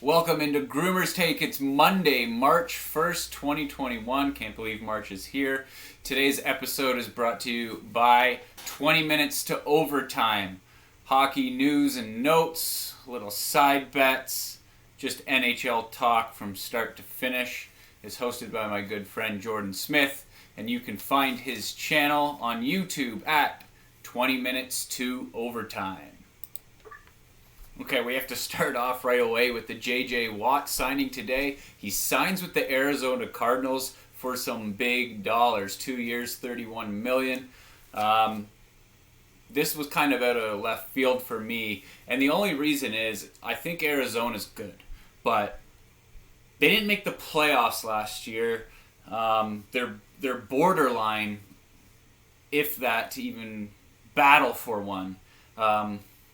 Welcome into GroomersTake. It's Monday, March 1st, 2021. Can't believe March is here. Today's episode is brought to you by 20 Minutes to Overtime. Hockey news and notes, little side bets, just NHL talk from start to finish. Is hosted by my good friend Jordan Smith, and you can find his channel on YouTube at 20 Minutes to Overtime. Okay, we have to start off right away with the J.J. Watt signing today. He signs with the Arizona Cardinals for some big dollars. 2 years, $31 million. This was kind of out of left field for me. And the only reason is I think Arizona's good. But they didn't make the playoffs last year. They're borderline, if that, to even battle for one.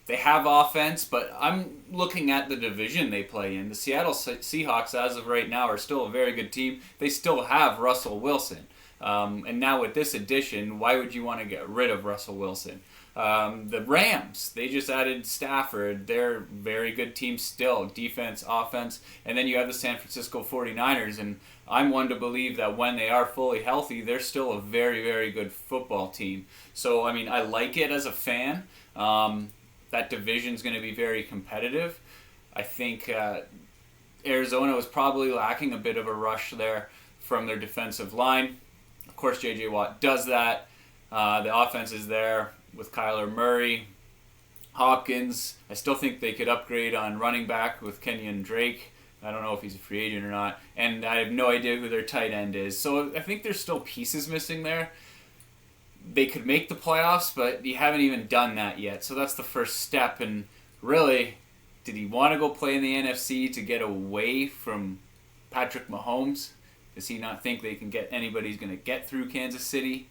They have offense, but I'm looking at the division they play in. The Seattle Seahawks, as of right now, are still a very good team. They still have Russell Wilson. And now with this addition, why would you want to get rid of Russell Wilson? The Rams, they just added Stafford. They're a very good team still, defense, offense. And then you have the San Francisco 49ers, and I'm one to believe that when they are fully healthy, they're still a very, very good football team. So, I mean, I like it as a fan. That division's going to be very competitive. I think Arizona was probably lacking a bit of a rush there from their defensive line. Of course, J.J. Watt does that. The offense is there with Kyler Murray, Hopkins. I still think they could upgrade on running back with Kenyon Drake. I don't know if he's a free agent or not. And I have no idea who their tight end is. So I think there's still pieces missing there. They could make the playoffs, but you haven't even done that yet. So that's the first step. And really, did he want to go play in the NFC to get away from Patrick Mahomes? Does he not think they can get anybody's going to get through Kansas City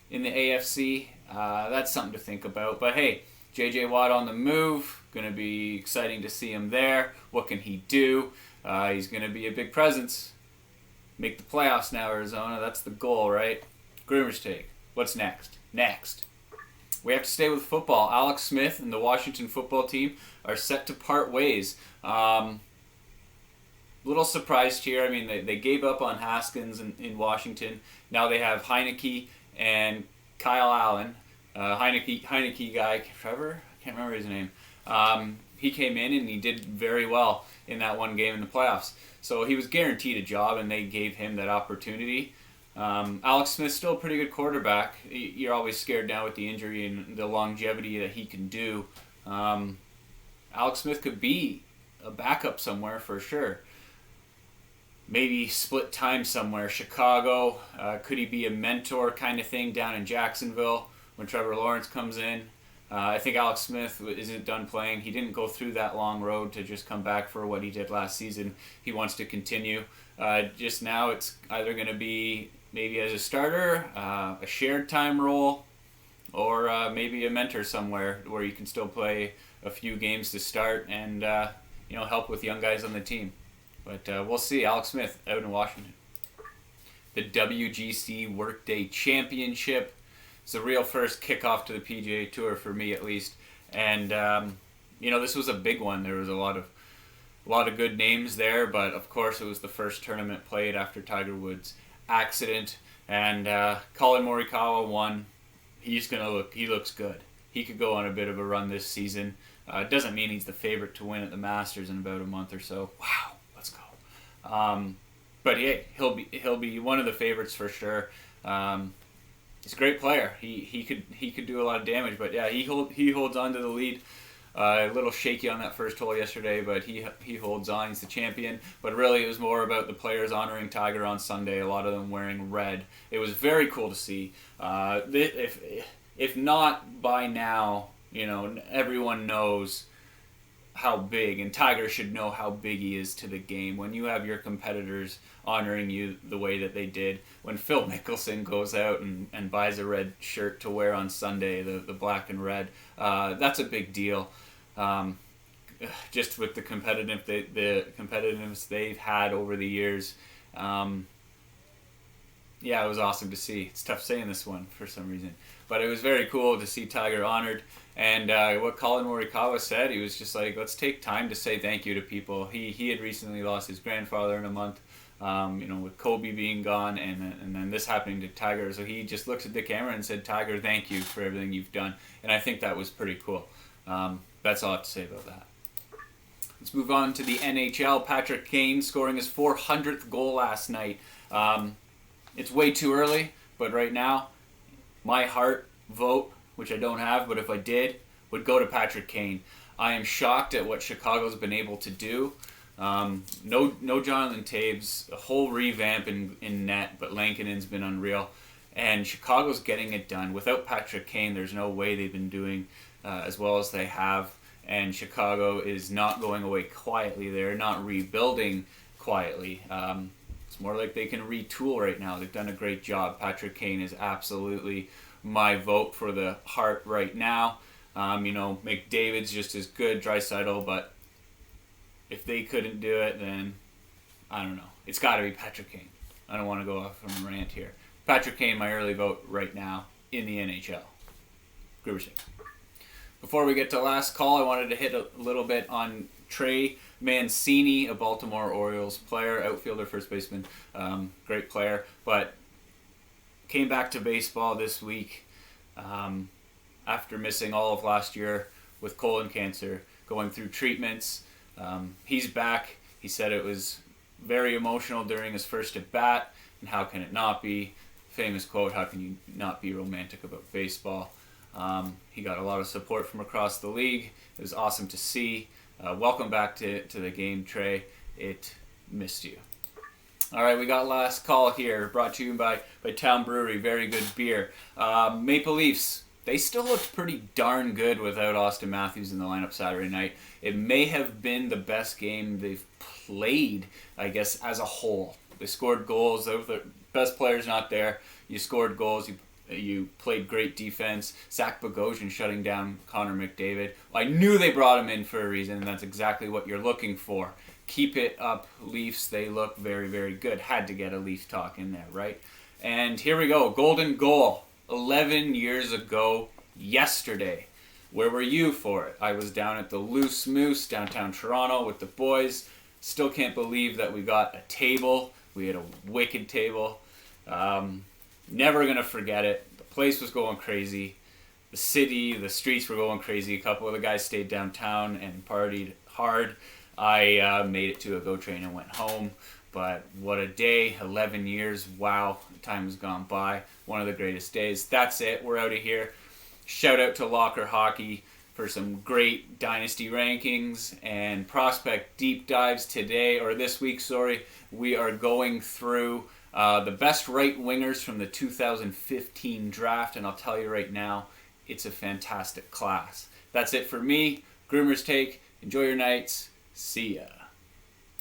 in the AFC? That's something to think about. But hey, J.J. Watt on the move. Going to be exciting to see him there. What can he do? He's going to be a big presence. Make the playoffs now, Arizona. That's the goal, right? GroomersTake. What's next? Next, we have to stay with football. Alex Smith and the Washington football team are set to part ways. Little surprised here. I mean, they gave up on Haskins in Washington. Now they have Heineke and Kyle Allen. Heineke guy, Trevor? I can't remember his name. He came in and he did very well in that one game in the playoffs. So he was guaranteed a job, and they gave him that opportunity. Alex Smith's still a pretty good quarterback. You're always scared now with the injury and the longevity that he can do. Alex Smith could be a backup somewhere for sure. Maybe split time somewhere. Chicago. Could he be a mentor kind of thing down in Jacksonville when Trevor Lawrence comes in? I think Alex Smith isn't done playing. He didn't go through that long road to just come back for what he did last season. He wants to continue. Just now it's either going to be maybe as a starter, a shared time role, or maybe a mentor somewhere where you can still play a few games to start and help with young guys on the team. But we'll see. Alex Smith out in Washington. The WGC Workday Championship. It's the real first kickoff to the PGA Tour for me, at least. And this was a big one. There was a lot of good names there, but of course it was the first tournament played after Tiger Woods' accident, and Colin Morikawa won. He looks good. He could go on a bit of a run this season. It doesn't mean he's the favorite to win at the Masters in about a month or so. Wow, let's go. But hey, he'll be one of the favorites for sure. He's a great player. He could do a lot of damage, but yeah, he holds on to the lead. A little shaky on that first hole yesterday, but he holds on. He's the champion. But really, it was more about the players honoring Tiger on Sunday. A lot of them wearing red. It was very cool to see. If not by now, everyone knows how big, and Tiger should know how big he is to the game. When you have your competitors honoring you the way that they did, when Phil Mickelson goes out and buys a red shirt to wear on Sunday, the black and red, that's a big deal. Just with the competitiveness they've had over the years. It was awesome to see. It's tough saying this one for some reason. But it was very cool to see Tiger honored. And what Colin Morikawa said, he was just like, let's take time to say thank you to people. He had recently lost his grandfather in a month, with Kobe being gone, and then this happening to Tiger. So he just looks at the camera and said, Tiger, thank you for everything you've done. And I think that was pretty cool. That's all I have to say about that. Let's move on to the NHL. Patrick Kane scoring his 400th goal last night. It's way too early, but right now, my heart vote, which I don't have, but if I did, would go to Patrick Kane. I am shocked at what Chicago's been able to do. No Jonathan Taves, a whole revamp in net, but Lankinen's been unreal. And Chicago's getting it done. Without Patrick Kane, there's no way they've been doing as well as they have. And Chicago is not going away quietly. They're not rebuilding quietly. It's more like they can retool right now. They've done a great job. Patrick Kane is absolutely my vote for the heart right now. McDavid's just as good, Draisaitl, but if they couldn't do it, then I don't know. It's got to be Patrick Kane. I don't want to go off on a rant here. Patrick Kane, my early vote right now in the NHL. GroomersTake. Before we get to last call, I wanted to hit a little bit on Trey Mancini, a Baltimore Orioles player, outfielder, first baseman, great player, but came back to baseball this week after missing all of last year with colon cancer, going through treatments. He's back. He said it was very emotional during his first at bat, and how can it not be? Famous quote, how can you not be romantic about baseball? He got a lot of support from across the league. It was awesome to see. Welcome back to the game, Trey. It missed you. All right, we got last call here, brought to you by Town Brewery. Very good beer. Maple Leafs, they still looked pretty darn good without Austin Matthews in the lineup Saturday night. It may have been the best game they've played, I guess, as a whole. They scored goals. The best players not there. You scored goals. You played great defense. Zach Bogosian shutting down Connor McDavid. Well, I knew they brought him in for a reason, and that's exactly what you're looking for. Keep it up, Leafs. They look very, very good. Had to get a Leaf talk in there, right? And here we go. Golden goal. 11 years ago yesterday. Where were you for it? I was down at the Loose Moose, downtown Toronto, with the boys. Still can't believe that we got a table. We had a wicked table. Never going to forget it. The place was going crazy. The city, the streets were going crazy. A couple of the guys stayed downtown and partied hard. I made it to a GO train and went home. But what a day. 11 years. Wow. Time has gone by. One of the greatest days. That's it. We're out of here. Shout out to Locker Hockey for some great Dynasty rankings and prospect deep dives today, or this week, sorry. We are going through the best right wingers from the 2015 draft, and I'll tell you right now, it's a fantastic class. That's it for me. GroomersTake. Enjoy your nights. See ya.